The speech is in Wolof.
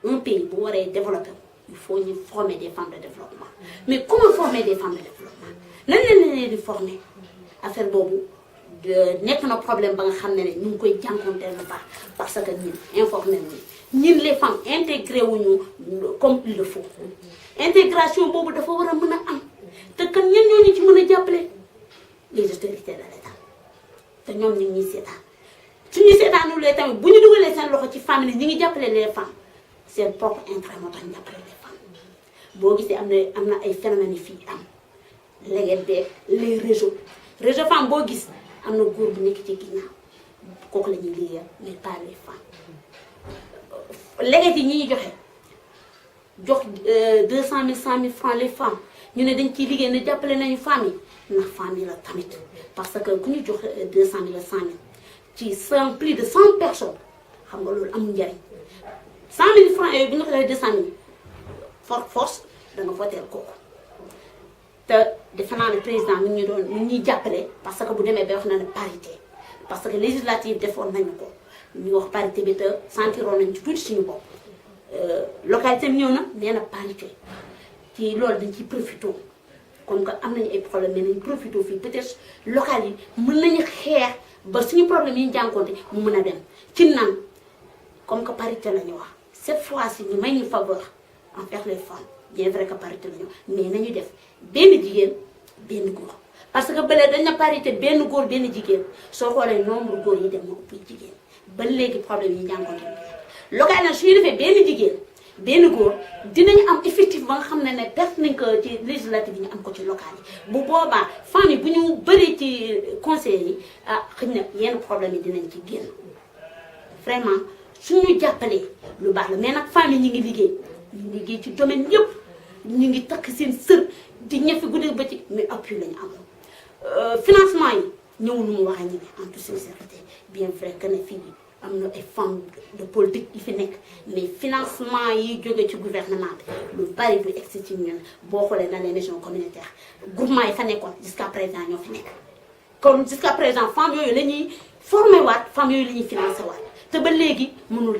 un pays bu waree développer il faut ñu former des femmes de développement mais comment former des femmes de développement nan leen di former affaire boobu nekk na problème ba nga xam ne ñu ngi koy jànkonteel lu baax parce que ñun informé ñun les femmes intégré wuñu comme il le faut intégration boobu dafa war a mën a am te kan ñen ñoo ñu ci mën a jàppale les autorités de l'État te ñoom ñu ngi ñuy seetaan suñu seetaanulee tamit bu ñu dugalee seen loxo ci famille ñi ngi jàppale les femmes seen propre intérêt moo tax ñu jàppale les femmes boo gisee am na ay phénomènes yi fii am léegi de les réseau femmes boo gis am na góor bu nekk ci ginnaaw kooku la ñuy liggéeyal mais pas les femmes léegi yi ñi jox 200 000 100 000 francs les femmes ñu ne dañ ciy liggéey ne jàppale nañu femmes yi ndax femmes yi la tamit parce que ku ñu jox 200 000 100 000 ci plus de 100 personnes xam nga loolu amul njariñ 100 000 francs yooyu bu ñu ko joxee 200 000 force da nga voter kooku te defe naa ne président mi ñu doon mi ñuy jàppale parce que bu demee ba wax na ne parité parce que législative defoon nañu ko ñu wax parité bi te sentiroon nañu ci tuuti suñu bopp localité bi ñëw na nee na parité ci loolu dañ ciy profité comme que am nañu ay problème mais nañ profité fii peut-être local yi mën nañu xeex ba suñu problème yi ñu jànkoonte mu mën a dem ci nan comme que parité la ñu wax cette fois-ci ñu may ñu faveur envers les femmes bien vrai que parité la ñu mais nañu def benn jigéen benn góor parce que bële dañ na parité benn góor benn jigéen soo xoolee nombre góor yi dem moo ëpp jigéen ba léegi problème yi ñu jànkoonte local nag suñu defee benn jigéen benn góor dinañu am effectif ba nga xam ne ne perte nañ ko ci législative yi ñu am ko ci local yi bu boobaa femmes yi bu ñu bëree ci conseil yi xëy na yenn problème yi dinañ ci génn vraiment suñu jàppalee lu baax la mais nag femmes yi ñu ngi liggéey ci domaine yëpp ñu ngi takk seen sër di ñefe guddi ba ci mais appui lañu am financement yi ñëw nu mu waxee ñu ne en toute sincérité bien vrai que ne fii am na ay femmes de politique yi fi nekk mais financement yi jóge ci gouvernement bi lu bari du egsi ci ñun boo xoolee dans les régions communautaires groupement yi fa nekkoon jusqu'à présent ñoo fi nekk kon jusqu'à présent femmes yooyu la ñuy formé waat femmes yooyu la ñuy financé waat te ba léegi mënul